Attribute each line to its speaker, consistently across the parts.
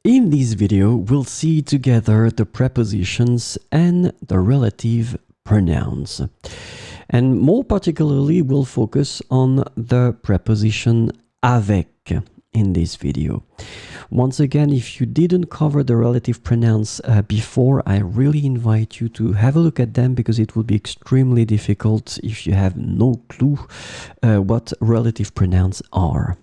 Speaker 1: In this video, we'll see together the prepositions and the relative pronouns. And more particularly, we'll focus on the preposition AVEC in this video. Once again, if you didn't cover the relative pronouns before, I really invite you to have a look at them because it will be extremely difficult if you have no clue what relative pronouns are.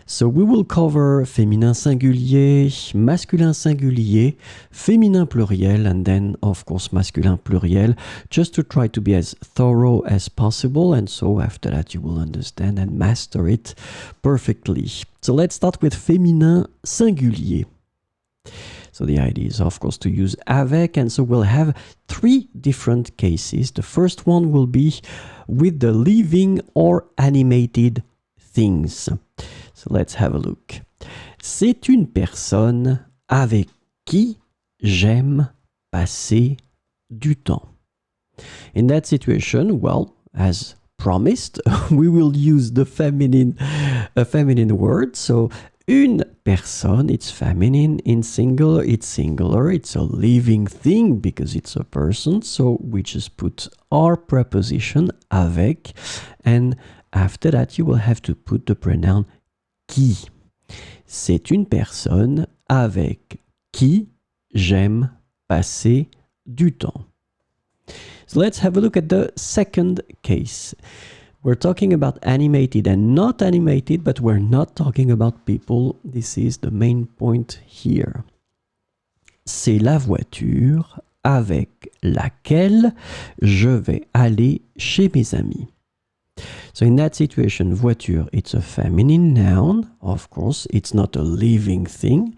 Speaker 1: So we will cover féminin singulier, masculin singulier, féminin pluriel, and then of course masculin pluriel, just to try to be as thorough as possible, and so after that you will understand and master it perfectly. So let's start with féminin singulier. So the idea is of course to use avec, and so we'll have three different cases. The first one will be with the living or animated things. So let's have a look. C'est une personne avec qui j'aime passer du temps. In that situation, well, as promised, we will use the feminine word. So une personne, it's feminine. In singular, it's a living thing because it's a person. So we just put our preposition avec, and after that you will have to put the pronoun qui. C'est une personne avec qui j'aime passer du temps. So let's have a look at the second case. We're talking about animated and not animated, but we're not talking about people. This is the main point here. C'est la voiture avec laquelle je vais aller chez mes amis. So in that situation, voiture, it's a feminine noun. Of course, it's not a living thing.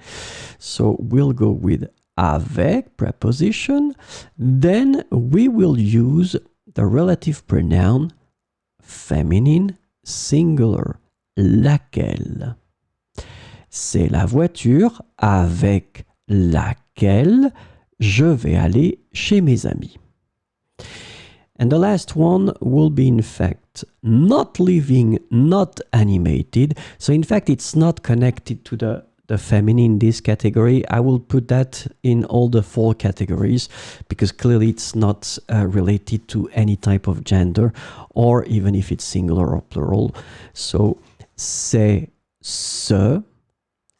Speaker 1: So we'll go with avec, preposition. Then we will use the relative pronoun feminine singular, laquelle. C'est la voiture avec laquelle je vais aller chez mes amis. And the last one will be, in fact, not living, not animated. So, in fact, it's not connected to the feminine in this category. I will put that in all the four categories because clearly it's not related to any type of gender or even if it's singular or plural. So, c'est ce,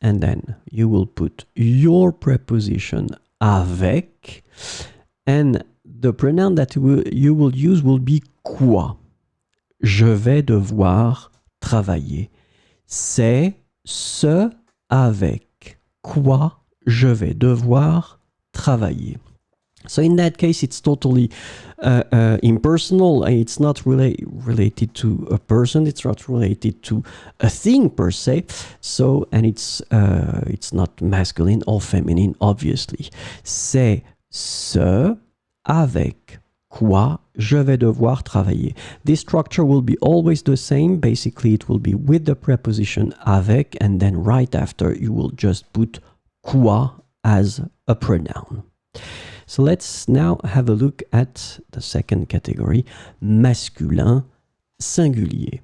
Speaker 1: and then you will put your preposition avec, and the pronoun that you will use will be quoi. Je vais devoir travailler. C'est ce avec quoi je vais devoir travailler. So in that case, it's totally impersonal. It's not related to a person. It's not related to a thing per se. So, and it's not masculine or feminine, obviously. C'est ce avec quoi je vais devoir travailler. This structure will be always the same. Basically, it will be with the preposition avec, and then right after you will just put quoi as a pronoun. So let's now have a look at the second category, masculin singulier.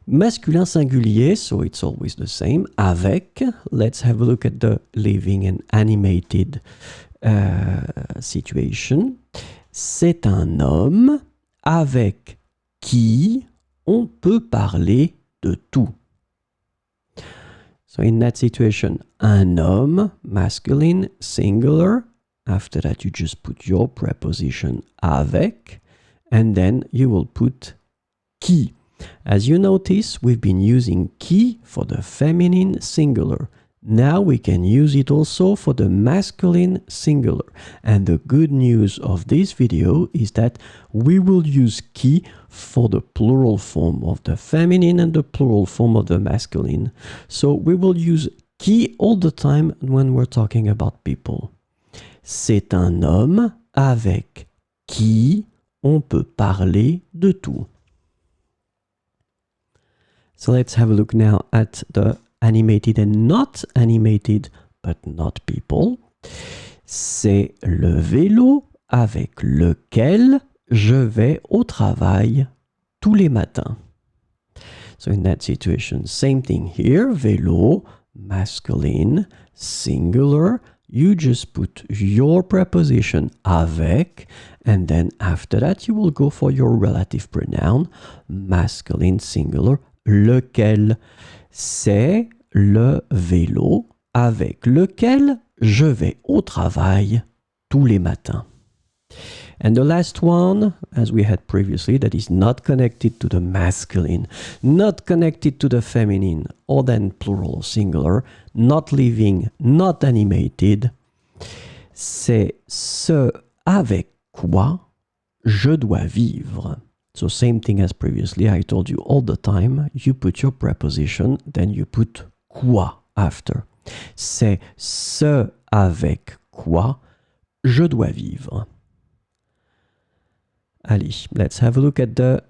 Speaker 1: Masculin singulier, so it's always the same, avec. Let's have a look at the living and animated situation. C'est un homme avec qui on peut parler de tout. So in that situation, un homme, masculine, singular. After that, you just put your preposition avec, and then you will put qui. As you notice, we've been using qui for the feminine singular. Now we can use it also for the masculine singular. And the good news of this video is that we will use qui for the plural form of the feminine and the plural form of the masculine. So we will use qui all the time when we're talking about people. C'est un homme avec qui on peut parler de tout. So let's have a look now at the animated and not animated, but not people. C'est le vélo avec lequel je vais au travail tous les matins. So in that situation, same thing here, vélo, masculine, singular, you just put your preposition avec, and then after that you will go for your relative pronoun, masculine, singular, lequel. C'est le vélo avec lequel je vais au travail tous les matins. And the last one, as we had previously, that is not connected to the masculine, not connected to the feminine, or then plural or singular, not living, not animated, c'est ce avec quoi je dois vivre. So same thing as previously, I told you all the time, you put your preposition, then you put quoi after. C'est ce avec quoi je dois vivre. Allez, let's have a look at the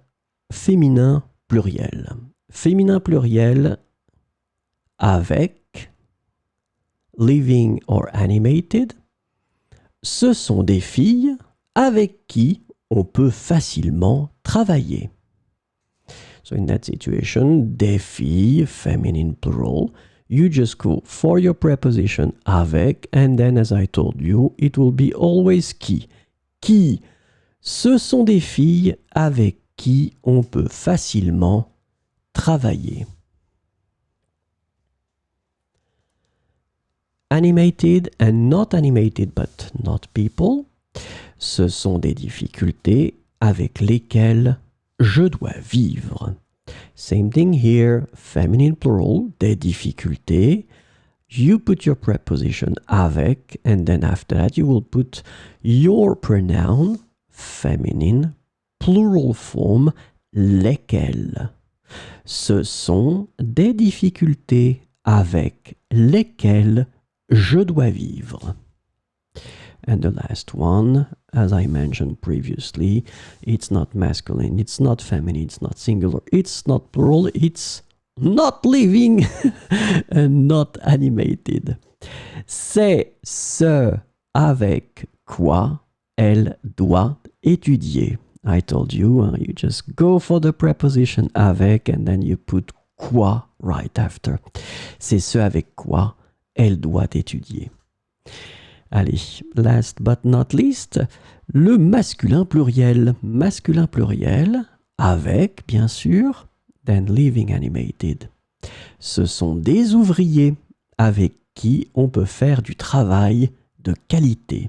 Speaker 1: féminin pluriel. Féminin pluriel avec, living or animated, ce sont des filles avec qui on peut facilement travailler. So in that situation, des filles, feminine plural, you just go for your preposition avec, and then as I told you, it will be always qui. Qui? Ce sont des filles avec qui on peut facilement travailler. Animated and not animated, but not people. Ce sont des difficultés avec lesquelles je dois vivre. Same thing here, feminine plural, des difficultés. You put your preposition avec, and then after that you will put your pronoun, feminine, plural form, lesquelles. Ce sont des difficultés avec lesquelles je dois vivre. And the last one, as I mentioned previously, it's not masculine, it's not feminine, it's not singular, it's not plural, it's not living and not animated. C'est ce avec quoi elle doit étudier. I told you, you just go for the preposition avec and then you put quoi right after. C'est ce avec quoi elle doit étudier. Allez, last but not least, le masculin pluriel. Masculin pluriel avec, bien sûr, then living animated. Ce sont des ouvriers avec qui on peut faire du travail de qualité.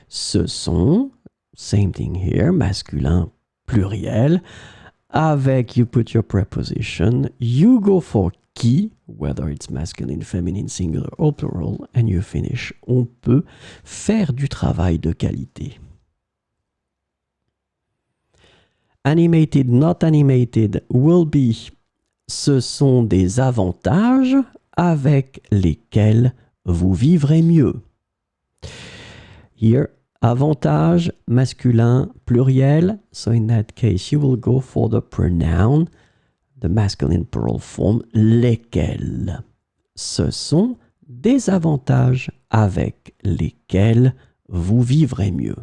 Speaker 1: Ce sont, same thing here, masculin pluriel, avec, you put your preposition, you go for qui, whether it's masculine, feminine, singular or plural, and you finish. On peut faire du travail de qualité. Animated, not animated will be, ce sont des avantages avec lesquels vous vivrez mieux. Here, avantage, masculin, pluriel. So in that case, you will go for the pronoun, the masculine plural form, lesquels. Ce sont des avantages avec lesquels vous vivrez mieux.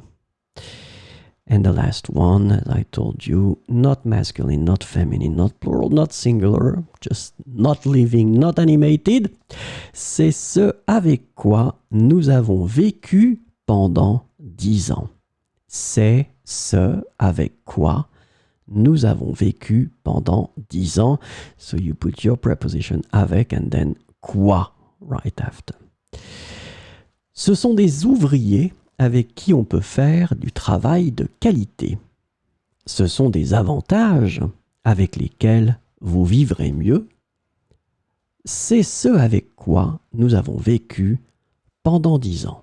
Speaker 1: And the last one, as I told you, not masculine, not feminine, not plural, not singular, just not living, not animated. C'est ce avec quoi nous avons vécu pendant 10 ans. C'est ce avec quoi nous avons vécu pendant 10 ans. So you put your preposition avec and then quoi right after. Ce sont des ouvriers avec qui on peut faire du travail de qualité. Ce sont des avantages avec lesquels vous vivrez mieux. C'est ce avec quoi nous avons vécu pendant 10 ans.